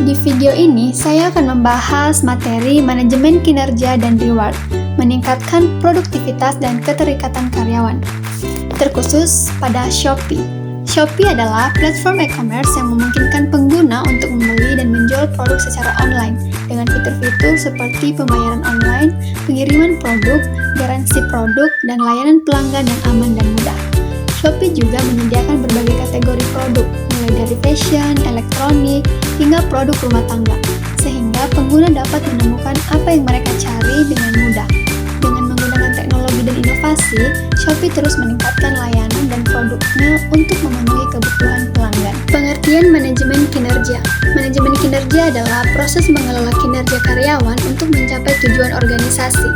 Di video ini, saya akan membahas materi manajemen kinerja dan reward, meningkatkan produktivitas dan keterikatan karyawan. Terkhusus pada Shopee. Shopee adalah platform e-commerce yang memungkinkan pengguna untuk membeli dan menjual produk secara online dengan fitur-fitur seperti pembayaran online, pengiriman produk, garansi produk, dan layanan pelanggan yang aman dan mudah. Shopee juga menyediakan berbagai kategori produk, mulai dari fashion, elektronik, hingga produk rumah tangga, sehingga pengguna dapat menemukan apa yang mereka cari dengan mudah. Dengan menggunakan teknologi dan inovasi, Shopee terus meningkatkan layanan dan produknya untuk memenuhi kebutuhan pelanggan. Pengertian manajemen kinerja. Manajemen kinerja adalah proses mengelola kinerja karyawan untuk mencapai tujuan organisasi.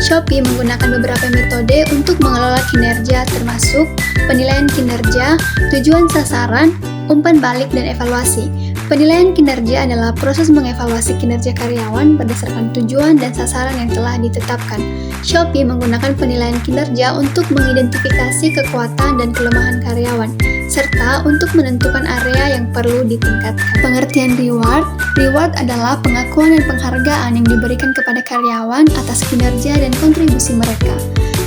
Shopee menggunakan beberapa metode untuk mengelola kinerja termasuk penilaian kinerja, tujuan sasaran, umpan balik, dan evaluasi. Penilaian kinerja adalah proses mengevaluasi kinerja karyawan berdasarkan tujuan dan sasaran yang telah ditetapkan. Shopee menggunakan penilaian kinerja untuk mengidentifikasi kekuatan dan kelemahan karyawan, serta untuk menentukan area yang perlu ditingkatkan. Pengertian reward. Reward adalah pengakuan dan penghargaan yang diberikan kepada karyawan atas kinerja dan kontribusi mereka.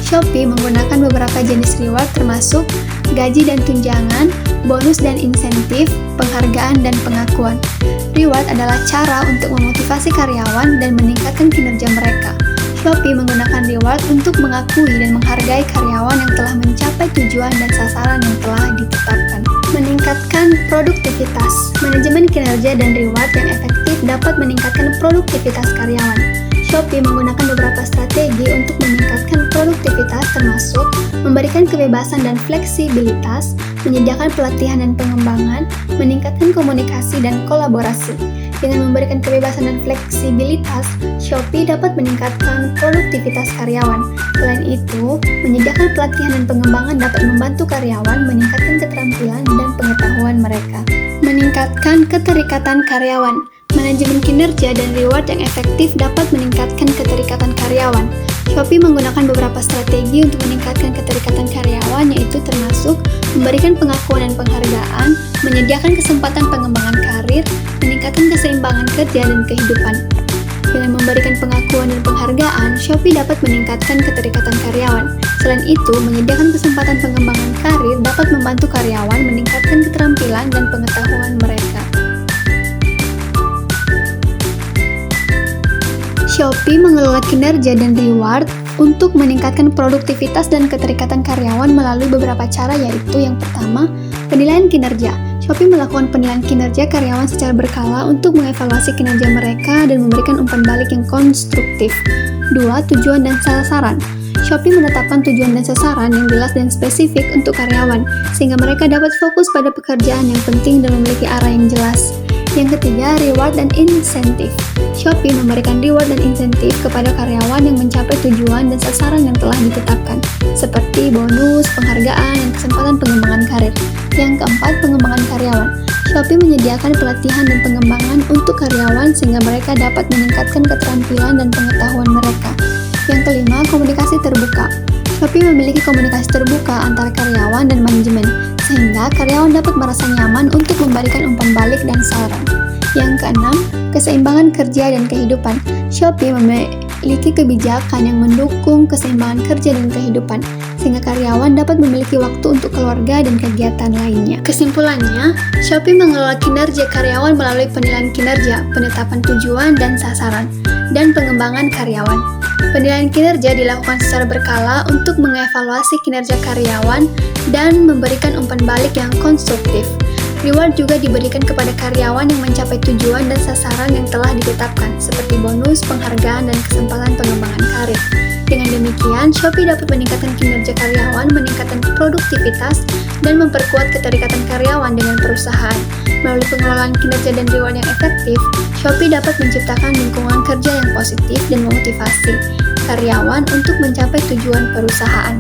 Shopee menggunakan beberapa jenis reward termasuk gaji dan tunjangan, bonus dan insentif, penghargaan dan pengakuan. Reward adalah cara untuk memotivasi karyawan dan meningkatkan kinerja mereka. Shopee menggunakan reward untuk mengakui dan menghargai karyawan yang telah mencapai tujuan dan sasaran yang telah ditetapkan. Meningkatkan produktivitas. Manajemen kinerja dan reward yang efektif dapat meningkatkan produktivitas karyawan. Shopee menggunakan beberapa strategi untuk meningkatkan produktivitas termasuk memberikan kebebasan dan fleksibilitas, menyediakan pelatihan dan pengembangan, meningkatkan komunikasi dan kolaborasi. Dengan memberikan kebebasan dan fleksibilitas, Shopee dapat meningkatkan produktivitas karyawan. Selain itu, menyediakan pelatihan dan pengembangan dapat membantu karyawan meningkatkan keterampilan dan pengetahuan mereka. Meningkatkan keterikatan karyawan. Manajemen kinerja dan reward yang efektif dapat meningkatkan keterikatan karyawan. Shopee menggunakan beberapa strategi untuk meningkatkan keterikatan karyawan, yaitu termasuk memberikan pengakuan dan penghargaan, menyediakan kesempatan pengembangan karir, meningkatkan keseimbangan kerja dan kehidupan. Dengan memberikan pengakuan dan penghargaan, Shopee dapat meningkatkan keterikatan karyawan. Selain itu, menyediakan kesempatan pengembangan karir dapat membantu karyawan meningkatkan keterampilan dan pengetahuan mereka. Shopee mengelola kinerja dan reward untuk meningkatkan produktivitas dan keterikatan karyawan melalui beberapa cara, yaitu yang pertama, penilaian kinerja. Shopee melakukan penilaian kinerja karyawan secara berkala untuk mengevaluasi kinerja mereka dan memberikan umpan balik yang konstruktif. 2. Tujuan dan sasaran. Shopee menetapkan tujuan dan sasaran yang jelas dan spesifik untuk karyawan, sehingga mereka dapat fokus pada pekerjaan yang penting dan memiliki arah yang jelas. Yang ketiga, reward dan insentif. Shopee memberikan reward dan insentif kepada karyawan yang mencapai tujuan dan sasaran yang telah ditetapkan, seperti bonus, penghargaan, dan kesempatan pengembangan karir. Yang keempat, pengembangan karyawan. Shopee menyediakan pelatihan dan pengembangan untuk karyawan sehingga mereka dapat meningkatkan keterampilan dan pengetahuan mereka. Yang kelima, komunikasi terbuka. Shopee memiliki komunikasi terbuka antara karyawan dan manajemen, sehingga karyawan dapat merasa nyaman untuk memberikan umpan balik dan saran. Yang keenam, keseimbangan kerja dan kehidupan. Shopee memiliki kebijakan yang mendukung keseimbangan kerja dan kehidupan, sehingga karyawan dapat memiliki waktu untuk keluarga dan kegiatan lainnya. Kesimpulannya, Shopee mengelola kinerja karyawan melalui penilaian kinerja, penetapan tujuan dan sasaran, dan pengembangan karyawan. Penilaian kinerja dilakukan secara berkala untuk mengevaluasi kinerja karyawan dan memberikan umpan balik yang konstruktif. Reward juga diberikan kepada karyawan yang mencapai tujuan dan sasaran yang telah ditetapkan, seperti bonus, penghargaan, dan kesempatan pengembangan karir. Dengan demikian, Shopee dapat meningkatkan kinerja karyawan, meningkatkan produktivitas, dan memperkuat keterikatan karyawan dengan perusahaan. Melalui pengelolaan kinerja dan reward yang efektif, Shopee dapat menciptakan lingkungan kerja yang positif dan memotivasi karyawan untuk mencapai tujuan perusahaan.